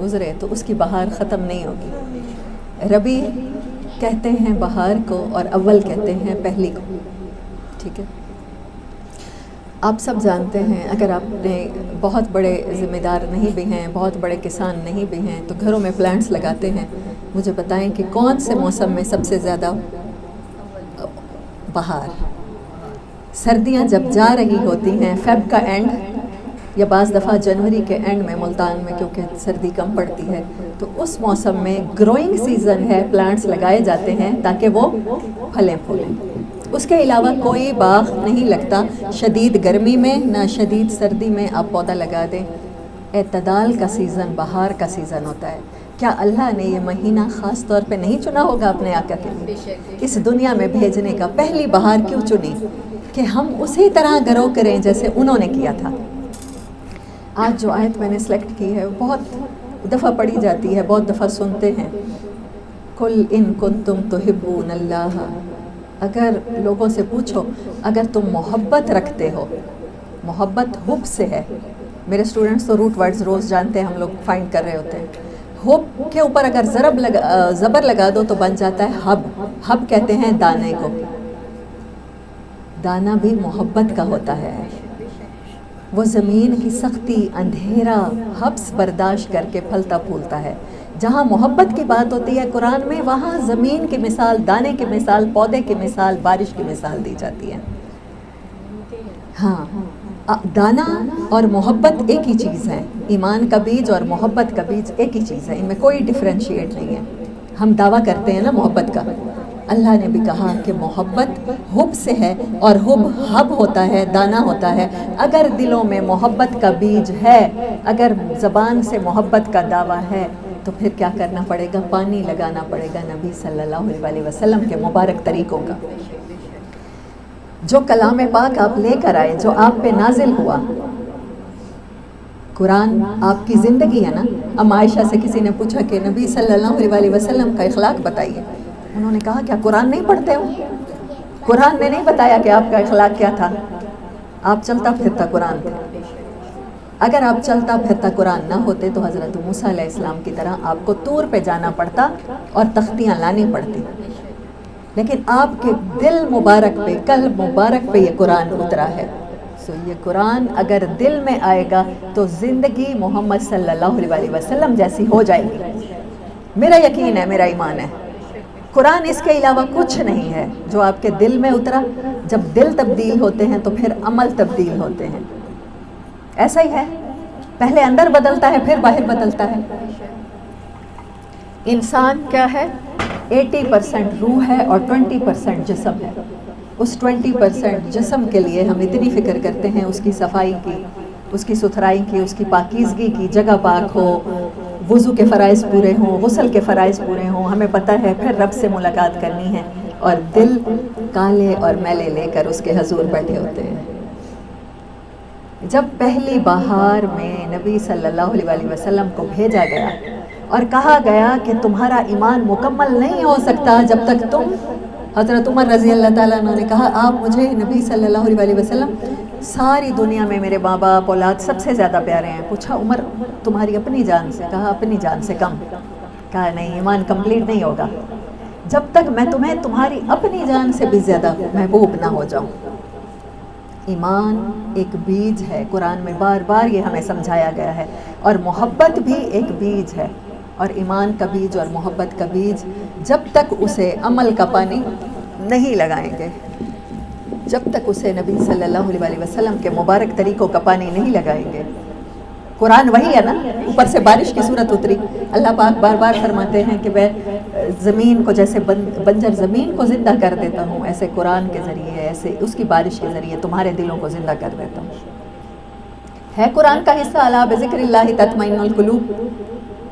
گزرے تو اس کی بہار ختم نہیں ہوگی. ربی کہتے ہیں بہار کو اور اول کہتے ہیں پہلی کو. ٹھیک ہے. آپ سب جانتے ہیں اگر آپ نے بہت بڑے ذمہ دار نہیں بھی ہیں, بہت بڑے کسان نہیں بھی ہیں, تو گھروں میں پلانٹس لگاتے ہیں. مجھے بتائیں کہ کون سے موسم میں سب سے زیادہ بہار؟ سردیاں جب جا رہی ہوتی ہیں, فیب کا اینڈ یا بعض دفعہ جنوری کے اینڈ میں ملتان میں کیونکہ سردی کم پڑتی ہے, تو اس موسم میں گروئنگ سیزن ہے, پلانٹس لگائے جاتے ہیں تاکہ وہ پھلیں پھولیں. اس کے علاوہ کوئی باغ نہیں لگتا. شدید گرمی میں نہ شدید سردی میں آپ پودا لگا دیں. اعتدال کا سیزن بہار کا سیزن ہوتا ہے. کیا اللہ نے یہ مہینہ خاص طور پہ نہیں چنا ہوگا اپنے آقا کے لیے اس دنیا میں بھیجنے کا؟ پہلی بہار کیوں چنی؟ کہ ہم اسی طرح گرو کریں جیسے انہوں نے کیا تھا. آج جو آیت میں نے سلیکٹ کی ہے بہت دفعہ پڑھی جاتی ہے, بہت دفعہ سنتے ہیں. قل ان کنتم تحبون اللہ. اگر لوگوں سے پوچھو اگر تم محبت رکھتے ہو, محبت حب سے ہے. میرے اسٹوڈنٹس تو روٹ ورڈز روز جانتے ہیں, ہم لوگ فائنڈ کر رہے ہوتے ہیں. حب کے اوپر اگر زبر لگا دو تو بن جاتا ہے حب. حب کہتے ہیں دانے کو. دانا بھی محبت کا ہوتا ہے. وہ زمین کی سختی, اندھیرا, حبس برداشت کر کے پھلتا پھولتا ہے. جہاں محبت کی بات ہوتی ہے قرآن میں, وہاں زمین کی مثال, دانے کی مثال, پودے کی مثال, بارش کی مثال دی جاتی ہے. ہاں, دانا اور محبت ایک ہی چیز ہے. ایمان کا بیج اور محبت کا بیج ایک ہی چیز ہے, ان میں کوئی ڈفرینشیٹ نہیں ہے. ہم دعویٰ کرتے ہیں نا محبت کا. اللہ نے بھی کہا کہ محبت حب سے ہے, اور حب حب ہوتا ہے, دانا ہوتا ہے. اگر دلوں میں محبت کا بیج ہے, اگر زبان سے محبت کا دعویٰ ہے, تو پھر کیا کرنا پڑے گا؟ پانی لگانا پڑے گا نبی صلی اللہ علیہ وسلم کے مبارک طریقوں کا. جو کلام پاک آپ لے کر آئے, جو آپ پہ نازل ہوا, قرآن آپ کی زندگی ہے نا. اب عائشہ سے کسی نے پوچھا کہ نبی صلی اللہ علیہ وسلم کا اخلاق بتائیے. انہوں نے کہا کیا قرآن نہیں پڑھتے ہو؟ قرآن نے نہیں بتایا کہ آپ کا اخلاق کیا تھا؟ آپ چلتا پھرتا قرآن تھے. اگر آپ چلتا پھرتا قرآن نہ ہوتے تو حضرت موسیٰ علیہ السلام کی طرح آپ کو طور پہ جانا پڑتا اور تختیاں لانی پڑتی. لیکن آپ کے دل مبارک پہ, قلب مبارک پہ یہ قرآن اترا ہے. سو یہ قرآن اگر دل میں آئے گا تو زندگی محمد صلی اللہ علیہ وسلم جیسی ہو جائے گی. میرا یقین ہے, میرا ایمان ہے. قرآن اس کے علاوہ کچھ نہیں ہے. جو آپ کے دل میں اترا, جب دل تبدیل ہوتے ہیں تو پھر عمل تبدیل ہوتے ہیں. ایسا ہی ہے, پہلے اندر بدلتا ہے پھر باہر بدلتا ہے. انسان کیا ہے؟ 80% روح ہے اور 20% جسم ہے. اس 20% جسم کے لیے ہم اتنی فکر کرتے ہیں, اس کی صفائی کی, اس کی ستھرائی کی, اس کی پاکیزگی کی, جگہ پاک ہو, وضو کے فرائض پورے ہوں, غسل کے فرائض پورے ہوں. ہمیں پتہ ہے پھر رب سے ملاقات کرنی ہے, اور دل کالے اور میلے لے کر اس کے حضور بیٹھے ہوتے ہیں. جب پہلی بہار میں نبی صلی اللہ علیہ وسلم کو بھیجا گیا اور کہا گیا کہ تمہارا ایمان مکمل نہیں ہو سکتا جب تک تم, حضرت عمر رضی اللہ تعالیٰ عنہ نے کہا آپ مجھے نبی صلی اللہ علیہ وسلم ساری دنیا میں میرے ماں باپ اولاد سب سے زیادہ پیارے ہیں. پوچھا عمر تمہاری اپنی جان سے؟ کہا اپنی جان سے کم. کہا نہیں, ایمان کمپلیٹ نہیں ہوگا جب تک میں تمہیں تمہاری اپنی جان سے بھی زیادہ محبوب نہ ہو جاؤں. ایمان ایک بیج ہے, قرآن میں بار بار یہ ہمیں سمجھایا گیا ہے. اور محبت بھی ایک بیج ہے, اور ایمان کا بیج اور محبت کا بیج جب تک اسے عمل کا پانی نہیں لگائیں گے, جب تک اسے نبی صلی اللہ علیہ وسلم کے مبارک طریقوں کا پانی نہیں لگائیں گے. قرآن وہی ہے نا, اوپر سے بارش کی صورت اتری. اللہ پاک بار بار فرماتے ہیں کہ میں زمین کو جیسے بنجر زمین کو زندہ کر دیتا ہوں, ایسے قرآن کے ذریعے, ایسے اس کی بارش کے ذریعے تمہارے دلوں کو زندہ کر دیتا ہوں. ہے قرآن کا حصہ الا بذکر اللہ تطمئن القلوب.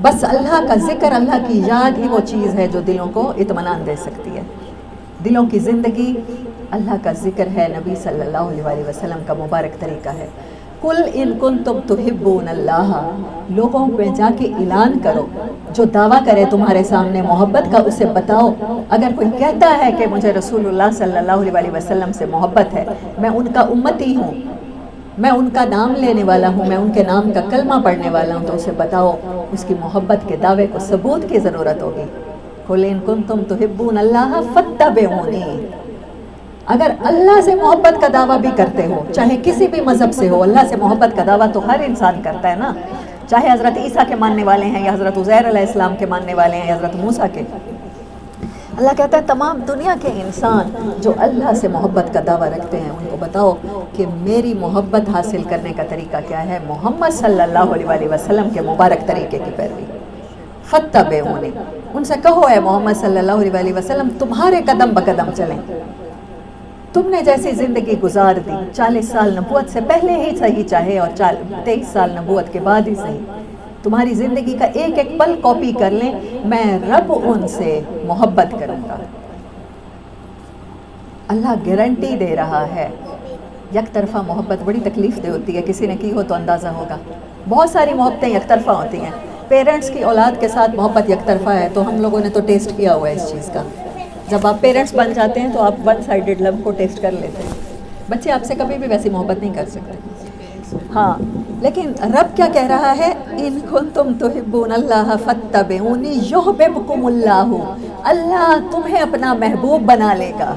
بس اللہ کا ذکر, اللہ کی یاد ہی وہ چیز ہے جو دلوں کو اطمینان دے سکتی ہے. دلوں کی زندگی اللہ کا ذکر ہے, نبی صلی اللہ علیہ وسلم کا مبارک طریقہ ہے. قل ان کنتم تحبون اللہ. لوگوں پہ جا کے اعلان کرو, جو دعویٰ کرے تمہارے سامنے محبت کا اسے بتاؤ. اگر کوئی کہتا ہے کہ مجھے رسول اللہ صلی اللہ علیہ وسلم سے محبت ہے, میں ان کا امتی ہوں, میں ان کا نام لینے والا ہوں، میں ان کے نام کا کلمہ پڑھنے والا ہوں، تو اسے بتاؤ اس کی محبت کے دعوے کو ثبوت کی ضرورت ہوگی۔ قُلْ إِن كُنتُمْ تُحِبُّونَ اللَّهَ فَاتَّبِعُونِی۔ اگر اللہ سے محبت کا دعویٰ بھی کرتے ہو، چاہے کسی بھی مذہب سے ہو، اللہ سے محبت کا دعویٰ تو ہر انسان کرتا ہے نا، چاہے حضرت عیسیٰ کے ماننے والے ہیں یا حضرت عزیر علیہ السلام کے ماننے والے ہیں یا حضرت موسیٰ کے۔ اللہ کہتا ہے تمام دنیا کے انسان جو اللہ سے محبت کا دعویٰ رکھتے ہیں ان کو بتاؤ کہ میری محبت حاصل کرنے کا طریقہ کیا ہے، محمد صلی اللہ علیہ وآلہ وسلم کے مبارک طریقے کی پیروی۔ فَاتَّبِعُونِی، ان سے کہو اے محمد صلی اللہ علیہ وآلہ وسلم تمہارے قدم بقدم چلیں، تم نے جیسی زندگی گزار دی 40 سال نبوت سے پہلے ہی صحیح چاہے اور 23 سال نبوت کے بعد ہی صحیح، تمہاری زندگی کا ایک ایک پل کاپی کر لیں، میں رب ان سے محبت کروں گا۔ اللہ گارنٹی دے رہا ہے۔ یک طرفہ محبت بڑی تکلیف دہ ہوتی ہے، کسی نے کی ہو تو اندازہ ہوگا۔ بہت ساری محبتیں یک طرفہ ہوتی ہیں، پیرنٹس کی اولاد کے ساتھ محبت یک طرفہ ہے، تو ہم لوگوں نے تو ٹیسٹ کیا ہوا ہے اس چیز کا۔ جب آپ پیرنٹس بن جاتے ہیں تو آپ ون سائیڈڈ لو کو ٹیسٹ کر لیتے ہیں، بچے آپ سے کبھی بھی ویسی محبت نہیں کر سکتے۔ ہاں، لیکن رب کیا کہہ رہا ہے، ان کنتم تحبون اللہ فاتبعونی یحببکم اللہ، اللہ تمہیں اپنا محبوب بنا لے گا۔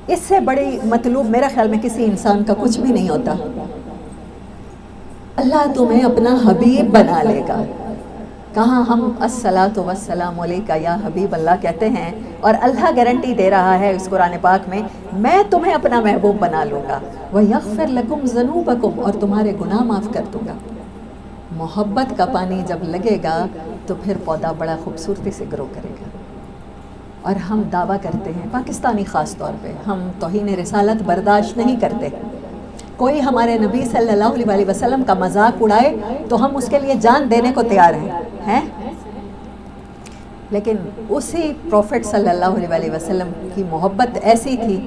اس سے بڑی مطلوب میرا خیال میں کسی انسان کا کچھ بھی نہیں ہوتا۔ اللہ تمہیں اپنا حبیب بنا لے گا۔ کہاں ہم الصلاۃ والسلام علیک یا حبیب اللہ کہتے ہیں، اور اللہ گارنٹی دے رہا ہے اس قرآن پاک میں تمہیں اپنا محبوب بنا لوں گا، وَيَغْفِرْ لَكُمْ ذُنُوبَكُمْ، اور تمہارے گناہ معاف کر دوں گا۔ محبت کا پانی جب لگے گا تو پھر پودا بڑا خوبصورتی سے گرو کرے گا۔ اور ہم دعویٰ کرتے ہیں، پاکستانی خاص طور پہ ہم توہین رسالت برداشت نہیں کرتے۔ کوئی ہمارے نبی صلی اللہ علیہ وآلہ وسلم کا مذاق اڑائے تو ہم اس کے لیے جان دینے کو تیار ہیں، لیکن اسی پروفٹ صلی اللہ علیہ وآلہ وسلم کی محبت ایسی تھی،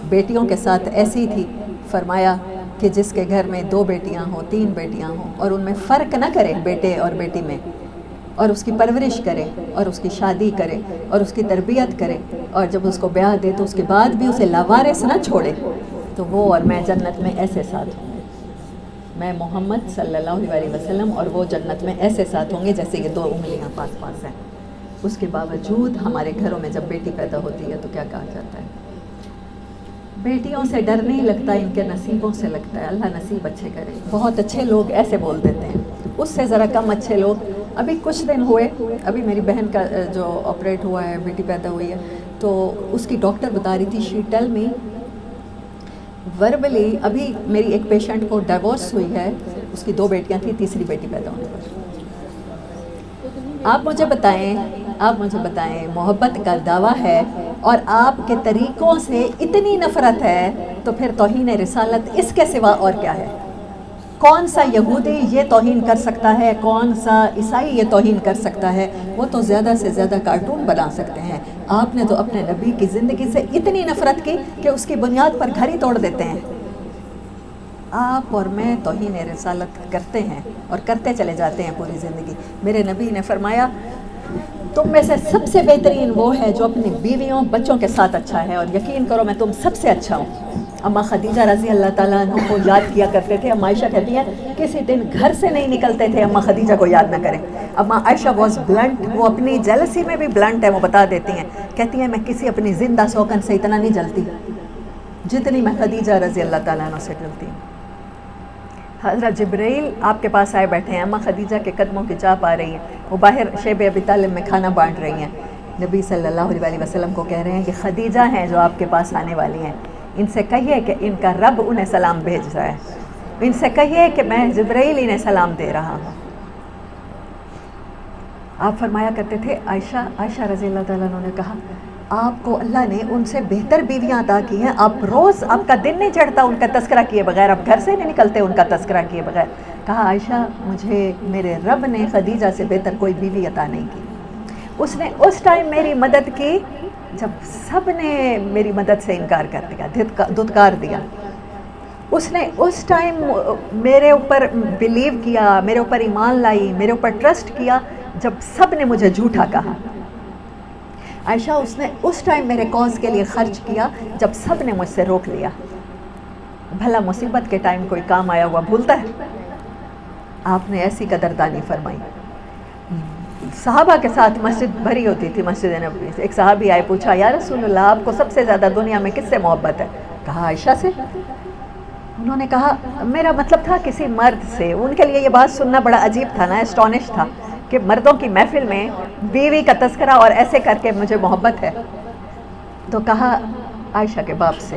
بیٹیوں کے ساتھ ایسی تھی، فرمایا کہ جس کے گھر میں 2 بیٹیاں ہوں 3 بیٹیاں ہوں اور ان میں فرق نہ کرے بیٹے اور بیٹی میں، اور اس کی پرورش کرے اور اس کی شادی کرے اور اس کی تربیت کرے، اور جب اس کو بیاہ دے تو اس کے بعد بھی اسے لاوارث نہ چھوڑے، تو وہ اور میں جنت میں ایسے ساتھ ہوں گے۔ میں محمد صلی اللہ علیہ وآلہ وسلم اور وہ جنت میں ایسے ساتھ ہوں گے جیسے یہ 2 انگلیاں پاس پاس ہیں۔ اس کے باوجود ہمارے گھروں میں جب بیٹی پیدا ہوتی ہے تو کیا کہا جاتا ہے، بیٹیوں سے ڈر نہیں لگتا، ان کے نصیبوں سے لگتا ہے، اللہ نصیب اچھے کرے۔ بہت اچھے لوگ ایسے بول دیتے ہیں، اس سے ذرا کم اچھے لوگ۔ ابھی کچھ دن ہوئے، ابھی میری بہن کا جو آپریٹ ہوا ہے، بیٹی پیدا ہوئی ہے، تو اس کی ڈاکٹر بتا رہی تھی، شی ٹیل می وربلی، ابھی میری ایک پیشنٹ کو ڈیورس ہوئی ہے، اس کی 2 بیٹیاں تھیں، تیسری بیٹی پیدا ہونے پر۔ آپ مجھے بتائیں محبت کا دعویٰ ہے اور آپ کے طریقوں سے اتنی نفرت ہے، تو پھر توہین رسالت اس کے سوا اور کیا ہے؟ کون سا یہودی یہ توہین کر سکتا ہے، کون سا عیسائی یہ توہین کر سکتا ہے؟ وہ تو زیادہ سے زیادہ کارٹون بنا سکتے ہیں۔ آپ نے تو اپنے نبی کی زندگی سے اتنی نفرت کی کہ اس کی بنیاد پر گھر ہی توڑ دیتے ہیں۔ آپ اور میں توہین رسالت کرتے ہیں اور کرتے چلے جاتے ہیں پوری زندگی۔ میرے نبی نے فرمایا تم میں سے سب سے بہترین وہ ہے جو اپنی بیویوں بچوں کے ساتھ اچھا ہے، اور یقین کرو میں تم سب سے اچھا ہوں۔ اماں خدیجہ رضی اللہ تعالیٰ عنہ کو یاد کیا کرتے تھے۔ اماں عائشہ کہتی ہیں کسی دن گھر سے نہیں نکلتے تھے اماں خدیجہ کو یاد نہ کریں۔ اماں عائشہ واز بلنٹ، وہ اپنی جیلسی میں بھی بلنٹ ہے، وہ بتا دیتی ہیں، کہتی ہیں میں کسی اپنی زندہ سوکن سے اتنا نہیں جلتی جتنی میں خدیجہ رضی اللہ تعالیٰ عنہ سے جلتی ہوں۔ حضرت جبرائیل آپ کے پاس آئے بیٹھے ہیں، اماں خدیجہ کے قدموں کی چاپ آ رہی ہیں، وہ باہر شیب ابی طالب میں کھانا بانٹ رہی ہیں۔ نبی صلی اللہ علیہ وآلہ وسلم کو کہہ رہے ہیں کہ خدیجہ ہیں جو آپ کے پاس آنے والی ہیں، ان سے کہیے کہ ان کا رب انہیں سلام بھیج رہا ہے، ان سے کہیے کہ میں جبرائیل انہیں سلام دے رہا ہوں۔ آپ فرمایا کرتے تھے، عائشہ رضی اللہ تعالیٰ عنہ نے کہا آپ کو اللہ نے ان سے بہتر بیویاں عطا کی ہیں، آپ روز آپ کا دن نہیں چڑھتا ان کا تذکرہ کیے بغیر، آپ گھر سے نہیں نکلتے ان کا تذکرہ کیے بغیر۔ کہا عائشہ مجھے میرے رب نے خدیجہ سے بہتر کوئی بیوی عطا نہیں کی، اس نے اس ٹائم میری مدد کی جب سب نے میری مدد سے انکار کر دیا، دھتکار دیا، اس نے اس ٹائم میرے اوپر بلیو کیا، میرے اوپر ایمان لائی، میرے اوپر ٹرسٹ کیا جب سب نے مجھے جھوٹا کہا۔ عائشہ اس نے اس ٹائم میرے کاز کے لیے خرچ کیا جب سب نے مجھ سے روک لیا۔ بھلا مصیبت کے ٹائم کوئی کام آیا ہوا بھولتا ہے؟ آپ نے ایسی قدردانی فرمائی. صحابہ کے ساتھ مسجد بھری ہوتی تھی، مسجد نبوی. ایک صحابی آئے، پوچھا یا رسول اللہ آپ کو سب سے زیادہ دنیا میں کس سے محبت ہے؟ کہا عائشہ سے. انہوں نے کہا میرا مطلب تھا کسی مرد سے. ان کے لیے یہ بات سننا بڑا عجیب تھا نا، اسٹونش تھا کہ مردوں کی محفل میں بیوی کا تذکرہ اور ایسے کر کے مجھے محبت ہے. تو کہا عائشہ کے باپ سے.